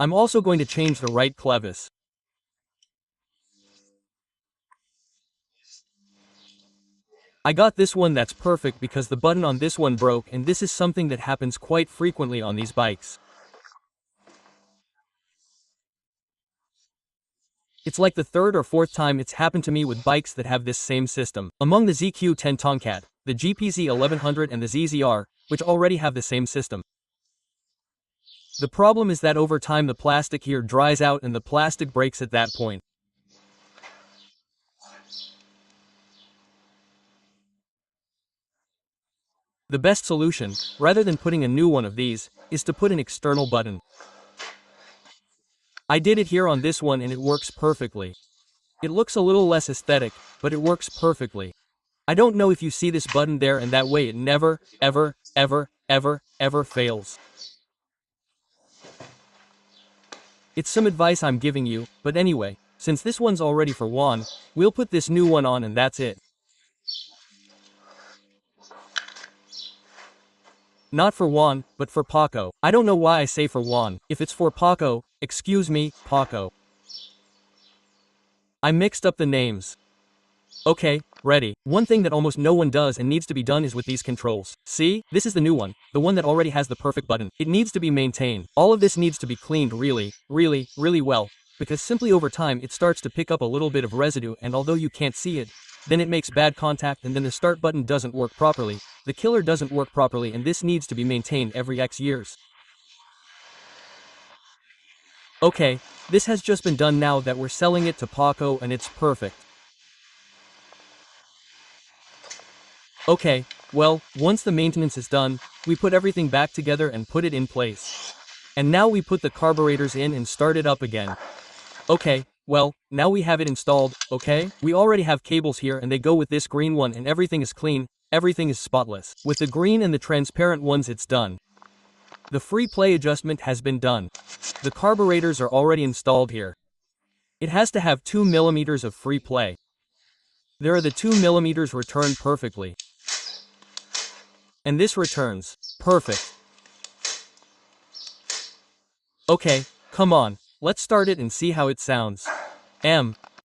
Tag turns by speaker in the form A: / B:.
A: I'm also going to change the right clevis. I got this one that's perfect because the button on this one broke, and this is something that happens quite frequently on these bikes. It's like the third or fourth time it's happened to me with bikes that have this same system. Among the ZQ10 Tomcat, the GPZ1100 and the ZZR, which already have the same system. The problem is that over time the plastic here dries out and the plastic breaks at that point. The best solution, rather than putting a new one of these, is to put an external button. I did it here on this one and it works perfectly. It looks a little less aesthetic, but it works perfectly. I don't know if you see this button there, and that way it never, ever, ever, ever, ever fails. It's some advice I'm giving you, but anyway, since this one's already for Juan, we'll put this new one on and that's it. Not for Juan, but for Paco. I don't know why I say for Juan. If it's for Paco, excuse me, Paco. I mixed up the names. Okay, ready. One thing that almost no one does and needs to be done is with these controls. See, this is the new one, the one that already has the perfect button. It needs to be maintained. All of this needs to be cleaned really, really, really well, because simply over time it starts to pick up a little bit of residue, and although you can't see it, then it makes bad contact, and then the start button doesn't work properly, the killer doesn't work properly, and this needs to be maintained every X years. Okay, this has just been done now that we're selling it to Paco and it's perfect. Okay, well, once the maintenance is done, we put everything back together and put it in place. And now we put the carburetors in and start it up again. Okay, well, now we have it installed, okay? We already have cables here and they go with this green one, and everything is clean, everything is spotless. With the green and the transparent ones it's done. The free play adjustment has been done. The carburetors are already installed here. It has to have 2 millimeters of free play. There are the 2 millimeters returned perfectly. And this returns. Perfect. Okay, come on, let's start it and see how it sounds.